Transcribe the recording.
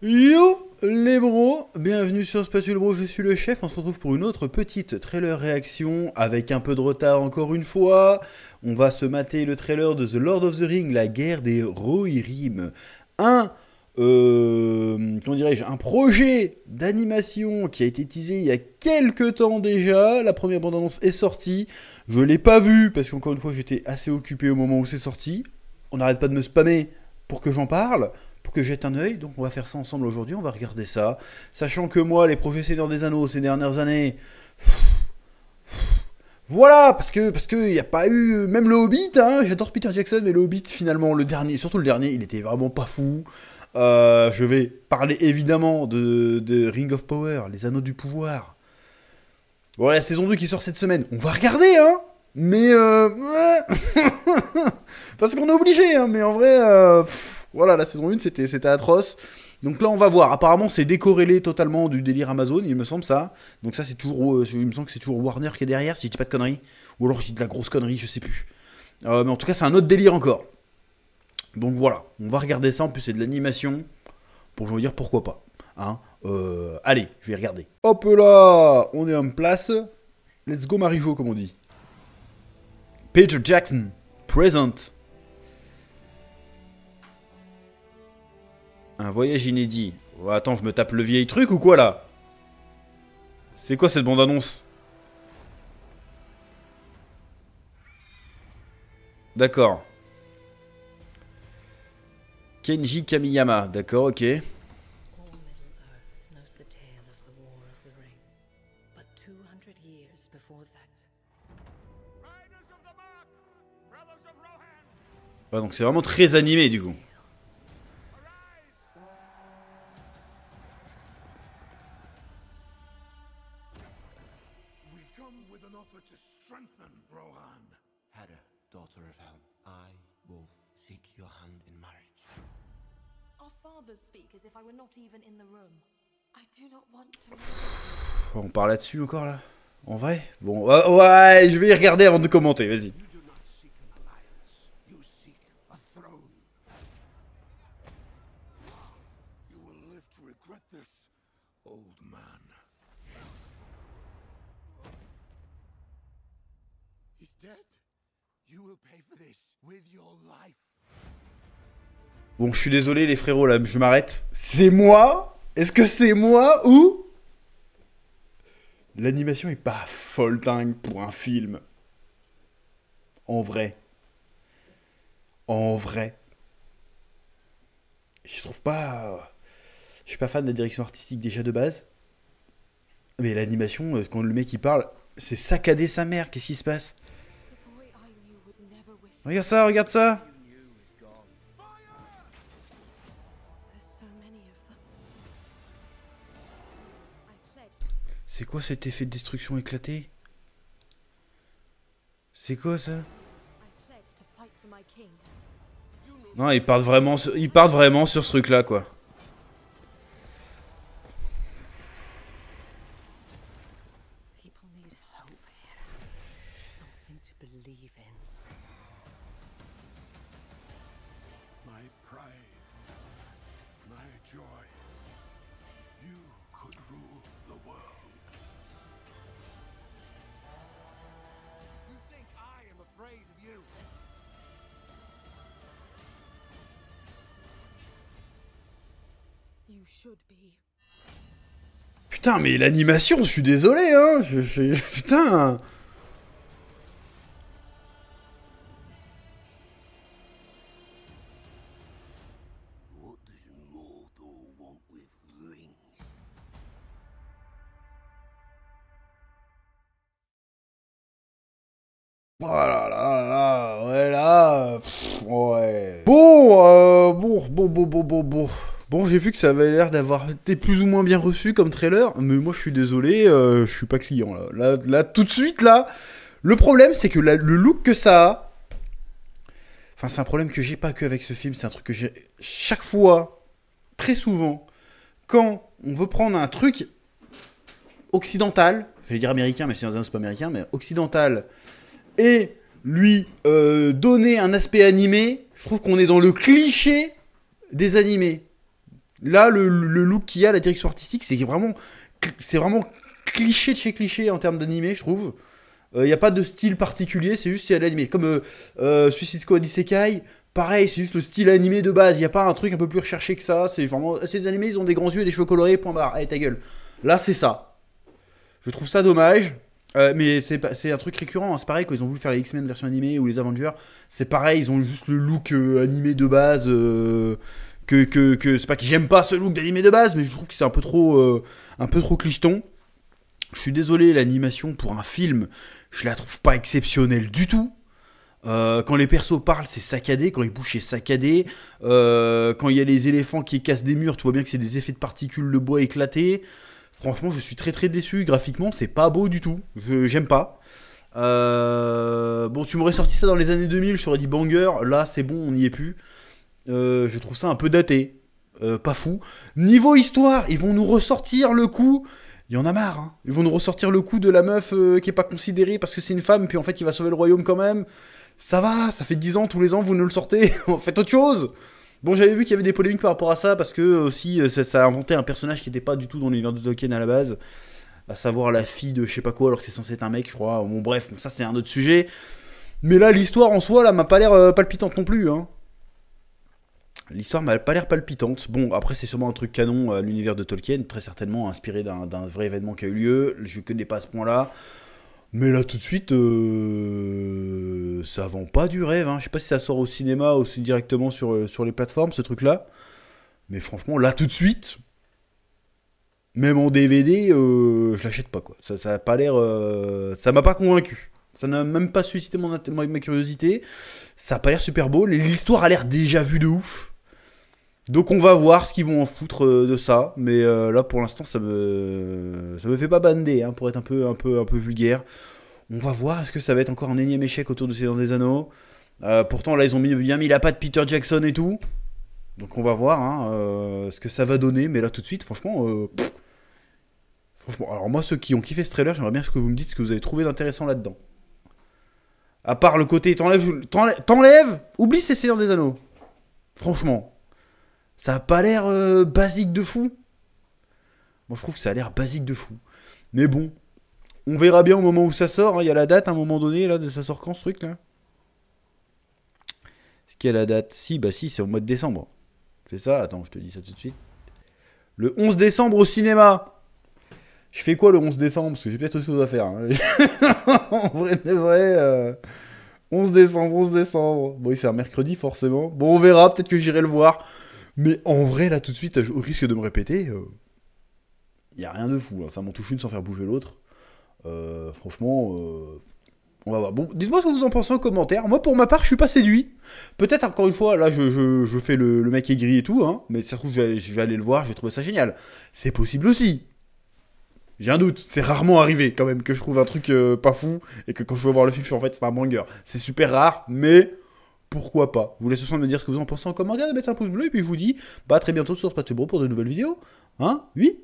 Yo les bros, bienvenue sur Spatule Bro, je suis le chef, on se retrouve pour une autre petite trailer réaction avec un peu de retard encore une fois. On va se mater le trailer de The Lord of the Ring, la guerre des Rohirrim. Un, comment dirais-je, un projet d'animation qui a été teasé il y a quelques temps déjà. La première bande-annonce est sortie, je l'ai pas vue parce qu'encore une fois j'étais assez occupé au moment où c'est sorti. On n'arrête pas de me spammer pour que j'en parle, pour que je jette un œil, donc on va faire ça ensemble aujourd'hui, on va regarder ça. Sachant que moi, les projets Seigneur des Anneaux ces dernières années, voilà, parce que il n'y a pas eu, même le Hobbit, hein, j'adore Peter Jackson, mais le Hobbit finalement, le dernier, surtout le dernier, il était vraiment pas fou. Je vais parler évidemment de Ring of Power, les Anneaux du Pouvoir. Bon, la saison 2 qui sort cette semaine, on va regarder, hein. Mais ouais. Parce qu'on est obligé, hein, mais en vrai, voilà, la saison 1 c'était atroce. Donc là on va voir, apparemment c'est décorrélé totalement du délire Amazon, il me semble ça. Donc ça c'est toujours, il me semble que c'est toujours Warner qui est derrière, si je dis pas de conneries. Ou alors je dis de la grosse connerie, je sais plus. Mais en tout cas c'est un autre délire encore. Donc voilà, on va regarder ça, en plus c'est de l'animation. Pour je veux dire pourquoi pas. Hein, allez, je vais regarder. Hop là, on est en place. Let's go Marijo comme on dit. Peter Jackson, present. Un voyage inédit. Oh, attends, je me tape le vieil truc ou quoi là? C'est quoi cette bande-annonce? D'accord. Kenji Kamiyama, d'accord, ok. Ouais, donc c'est vraiment très animé du coup. Hera, daughter of Helm, I, Wolf, seek your hand in marriage. Our fathers speak as if I were not even in the room. I do not want to. On parle là-dessus encore là? En vrai? Bon, ouais, je vais y regarder avant de commenter, vas-y. You do not seek an alliance, you seek a throne. You will live to regret this, old man. He's dead. You will pay for this with your life. Bon, je suis désolé les frérots là, je m'arrête. C'est moi? Est-ce que c'est moi ou... L'animation est pas folle dingue pour un film. En vrai. En vrai. Je trouve pas... Je suis pas fan de la direction artistique déjà de base. Mais l'animation, quand le mec il parle, c'est saccadé sa mère, qu'est-ce qui se passe? The boy I knew would never wish. Regarde ça, regarde ça. There's so many of them. I pledged. C'est quoi cet effet de destruction éclaté? C'est quoi ça? I pledged to fight for my king. Non, ils partent vraiment sur ce truc là quoi. People need hope, Hera. Something to believe in. My pride, my joy. You could rule the world. You think I am afraid of you? You should be. Putain, mais l'animation, je suis désolé, hein. Putain. What does Mordor want with rings? Oh là là là, ouais là, ouais. Bon. Bon, j'ai vu que ça avait l'air d'avoir été plus ou moins bien reçu comme trailer, mais moi je suis désolé, je suis pas client là. Là, tout de suite là, le problème c'est que le look que ça a, enfin c'est un problème que j'ai pas que avec ce film, c'est un truc que j'ai chaque fois, très souvent, quand on veut prendre un truc occidental, je vais dire américain, mais c'est pas américain, mais occidental, et lui donner un aspect animé, je trouve qu'on est dans le cliché des animés. Là, le look qu'il y a, la direction artistique, c'est vraiment cliché de chez cliché en termes d'animé, je trouve. Il n'y a pas de style particulier, c'est juste c'est l'animé. Comme Suicide Squad Isekai, pareil, c'est juste le style animé de base. Il n'y a pas un truc un peu plus recherché que ça. C'est vraiment. Ces animés, ils ont des grands yeux et des cheveux colorés, point barre. Allez, ta gueule. Là, c'est ça. Je trouve ça dommage. Mais c'est un truc récurrent, hein. C'est pareil quand ils ont voulu faire les X-Men version animée ou les Avengers. C'est pareil, ils ont juste le look animé de base. C'est pas que j'aime pas ce look d'animé de base, mais je trouve que c'est un peu trop clicheton. Je suis désolé, l'animation pour un film, je la trouve pas exceptionnelle du tout. Quand les persos parlent, c'est saccadé. Quand ils bougent, c'est saccadé. Quand il y a les éléphants qui cassent des murs, tu vois bien que c'est des effets de particules de bois éclatés. Franchement, je suis très très déçu. Graphiquement, c'est pas beau du tout. J'aime pas. Bon, tu m'aurais sorti ça dans les années 2000, je t'aurais dit banger. Là, c'est bon, on n'y est plus. Je trouve ça un peu daté. Pas fou. Niveau histoire, ils vont nous ressortir le coup. Il y en a marre, hein. Ils vont nous ressortir le coup de la meuf qui est pas considérée parce que c'est une femme, puis en fait, il va sauver le royaume quand même. Ça va, ça fait 10 ans, tous les ans, vous nous le sortez. Faites autre chose. Bon, j'avais vu qu'il y avait des polémiques par rapport à ça, parce que aussi, ça a inventé un personnage qui n'était pas du tout dans l'univers de Tolkien à la base, à savoir la fille de je sais pas quoi, alors que c'est censé être un mec, je crois. Bon, bref, ça c'est un autre sujet. Mais là, l'histoire en soi, là, m'a pas l'air palpitante non plus, hein. L'histoire m'a pas l'air palpitante. Bon, après, c'est sûrement un truc canon à l'univers de Tolkien, très certainement inspiré d'un vrai événement qui a eu lieu. Je connais pas à ce point-là. Mais là, tout de suite, ça vend pas du rêve, hein. Je sais pas si ça sort au cinéma ou aussi directement sur les plateformes, ce truc-là. Mais franchement, là, tout de suite, même en DVD, je l'achète pas, quoi. Ça a pas l'air... ça m'a pas convaincu. Ça n'a même pas suscité ma curiosité. Ça a pas l'air super beau. L'histoire a l'air déjà vue de ouf. Donc on va voir ce qu'ils vont en foutre de ça. Mais là, pour l'instant, ça me fait pas bander, hein, pour être un peu vulgaire. On va voir, est-ce que ça va être encore un énième échec autour de Seigneur des Anneaux. Pourtant, là, ils ont bien mis la patte Peter Jackson et tout. Donc on va voir, hein, ce que ça va donner. Mais là, tout de suite, franchement... Franchement, alors moi, ceux qui ont kiffé ce trailer, j'aimerais bien que vous me dites ce que vous avez trouvé d'intéressant là-dedans. À part le côté, t'enlèves, oublie ces Seigneurs des Anneaux. Franchement, ça a pas l'air basique de fou. Moi, je trouve que ça a l'air basique de fou. Mais bon, on verra bien au moment où ça sort, hein. Il y a la date à un moment donné, là, de ça sort quand ce truc, là? Est-ce qu'il y a la date? Si, bah si, c'est au mois de décembre. C'est ça? Attends, je te dis ça tout de suite. Le 11 décembre au cinéma. Je fais quoi le 11 décembre? Parce que j'ai peut-être autre chose à faire, hein. En vrai de vrai, 11 décembre. Bon, oui, c'est un mercredi, forcément. Bon, on verra, peut-être que j'irai le voir. Mais en vrai, là, tout de suite, au risque de me répéter, y a rien de fou, hein. Ça m'en touche une sans faire bouger l'autre. Franchement, on va voir. Bon, dites-moi ce que vous en pensez en commentaire. Moi, pour ma part, je suis pas séduit. Peut-être, encore une fois, là, je fais le mec aigri et tout, hein. Mais ça se trouve, je vais aller le voir, je vais trouver ça génial. C'est possible aussi. J'ai un doute, c'est rarement arrivé quand même que je trouve un truc pas fou et que quand je vais voir le film, je suis en fait c'est un banger. C'est super rare, mais pourquoi pas. Je vous laisse ce soir me dire ce que vous en pensez en commentaire, de mettre un pouce bleu et puis je vous dis bah à très bientôt sur Spatio Bro pour de nouvelles vidéos. Hein? Oui?